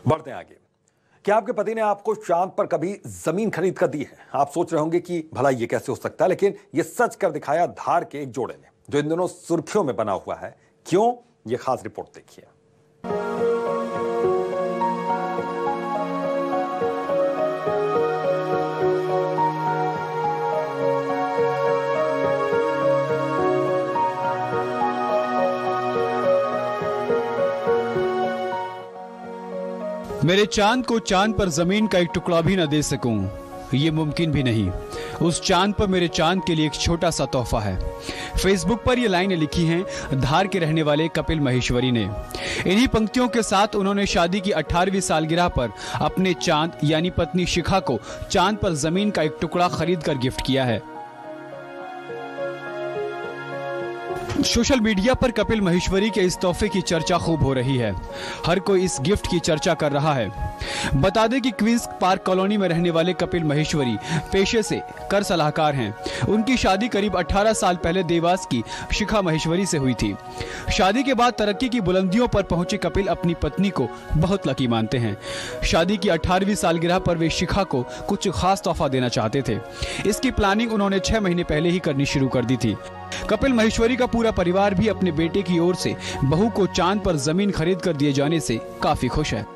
बढ़ते हैं आगे। क्या आपके पति ने आपको चांद पर कभी जमीन खरीद कर दी है? आप सोच रहे होंगे कि भला ये कैसे हो सकता है, लेकिन ये सच कर दिखाया धार के एक जोड़े ने, जो इन दिनों सुर्खियों में बना हुआ है। क्यों? ये खास रिपोर्ट देखिए। मेरे चांद को चांद पर जमीन का एक टुकड़ा भी न दे सकूं, ये मुमकिन भी नहीं। उस चांद पर मेरे चांद के लिए एक छोटा सा तोहफा है। फेसबुक पर ये लाइनें लिखी हैं धार के रहने वाले कपिल महेश्वरी ने। इन्हीं पंक्तियों के साथ उन्होंने शादी की 18वीं सालगिरह पर अपने चांद यानी पत्नी शिखा को चांद पर जमीन का एक टुकड़ा खरीद कर गिफ्ट किया है। सोशल मीडिया पर कपिल महेश्वरी के इस तोहफे की चर्चा खूब हो रही है। हर कोई इस गिफ्ट की चर्चा कर रहा है। बता दें कि क्वींस पार्क कॉलोनी में रहने वाले कपिल महेश्वरी पेशे से कर सलाहकार हैं। उनकी शादी करीब 18 साल पहले देवास की शिखा महेश्वरी से हुई थी। शादी के बाद तरक्की की बुलंदियों पर पहुंचे कपिल अपनी पत्नी को बहुत लकी मानते हैं। शादी की 18वीं सालगिरह पर वे शिखा को कुछ खास तोहफा देना चाहते थे। इसकी प्लानिंग उन्होंने 6 महीने पहले ही करनी शुरू कर दी थी। कपिल महेश्वरी का पूरा परिवार भी अपने बेटे की ओर से बहू को चांद पर जमीन खरीद कर दिए जाने से काफी खुश है।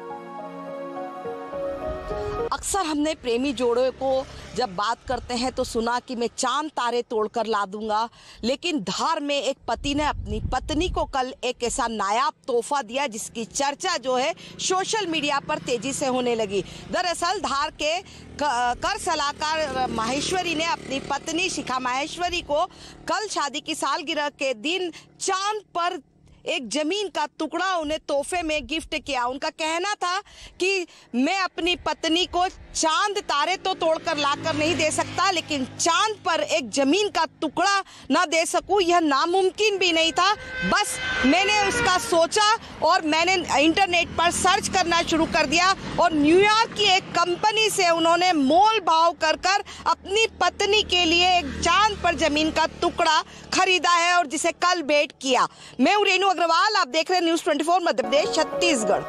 अक्सर हमने प्रेमी जोड़ों को जब बात करते हैं तो सुना कि मैं चांद तारे तोड़कर ला दूंगा, लेकिन धार में एक पति ने अपनी पत्नी को कल एक ऐसा नायाब तोहफा दिया जिसकी चर्चा जो है सोशल मीडिया पर तेजी से होने लगी। दरअसल धार के कर सलाहकार माहेश्वरी ने अपनी पत्नी शिखा माहेश्वरी को कल शादी की सालगिरह के दिन चांद पर एक जमीन का टुकड़ा उन्हें तोहफे में गिफ्ट किया। उनका कहना था कि मैं अपनी पत्नी को चांद तारे तो तोड़कर लाकर नहीं दे सकता, लेकिन चांद पर एक जमीन का टुकड़ा ना दे सकूं यह नामुमकिन भी नहीं था। बस मैंने उसका सोचा और मैंने इंटरनेट पर सर्च करना शुरू कर दिया और न्यूयॉर्क की एक कंपनी से उन्होंने मोल भाव कर अपनी पत्नी के लिए एक चांद पर जमीन का टुकड़ा खरीदा है और जिसे कल भेंट किया। मैं रेनू अग्रवाल, आप देख रहे हैं न्यूज़ 24 मध्य प्रदेश छत्तीसगढ़।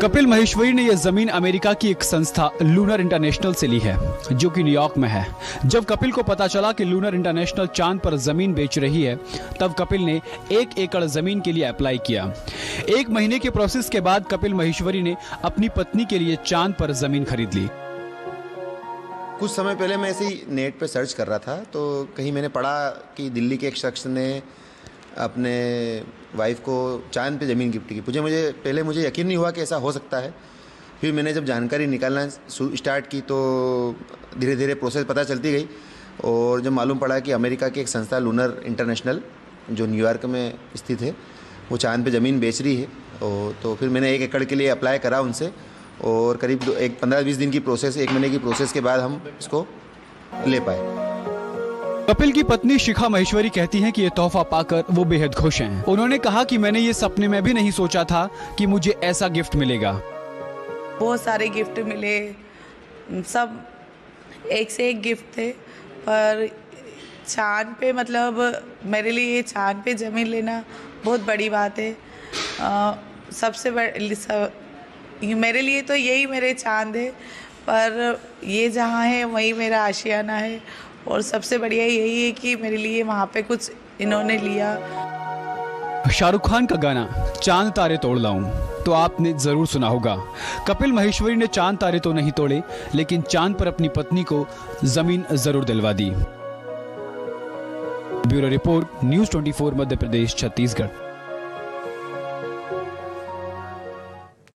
कपिल महेश्वरी ने यह जमीन अमेरिका की एक संस्था लूनर इंटरनेशनल से ली है, जो कि न्यूयॉर्क में है। जब कपिल को पता चला कि लूनर इंटरनेशनल चांद पर जमीन बेच रही है, तब कपिल ने 1 एकड़ जमीन के लिए अप्लाई किया। 1 महीने के प्रोसेस के बाद कपिल महेश्वरी ने अपनी पत्नी के लिए चांद पर जमीन खरीद ली। कुछ समय पहले मैं ऐसे ही नेट पे सर्च कर रहा था, तो कहीं मैंने पढ़ा कि दिल्ली के एक शख्स ने अपने वाइफ को चांद पे ज़मीन गिफ्ट की। मुझे यकीन नहीं हुआ कि ऐसा हो सकता है। फिर मैंने जब जानकारी निकालना स्टार्ट की तो धीरे धीरे प्रोसेस पता चलती गई और जब मालूम पड़ा कि अमेरिका की एक संस्था लूनर इंटरनेशनल जो न्यूयॉर्क में स्थित है वो चांद पे ज़मीन बेच रही है, तो फिर मैंने 1 एकड़ के लिए अप्लाई करा उनसे और करीब 15-20 दिन की प्रोसेस, 1 महीने की प्रोसेस के बाद हम इसको ले पाए। कपिल की पत्नी शिखा महेश्वरी कहती हैं कि ये तोहफा पाकर वो बेहद खुश हैं। उन्होंने कहा कि मैंने ये सपने में भी नहीं सोचा था कि मुझे ऐसा गिफ्ट मिलेगा। बहुत सारे गिफ्ट मिले, सब एक से एक गिफ्ट थे, पर चांद पे मतलब मेरे लिए ये चांद पे ज़मीन लेना बहुत बड़ी बात है। सबसे मेरे लिए तो यही मेरे चांद है, पर ये जहाँ है वही मेरा आशियाना है और सबसे बढ़िया यही है कि मेरे लिए वहाँ पे कुछ इन्होंने लिया। शाहरुख खान का गाना चांद तारे तोड़ लाऊं तो आपने जरूर सुना होगा। कपिल महेश्वरी ने चांद तारे तो नहीं तोड़े, लेकिन चांद पर अपनी पत्नी को जमीन जरूर दिलवा दी। Bureau report, news 24 Madhya Pradesh Chhattisgarh.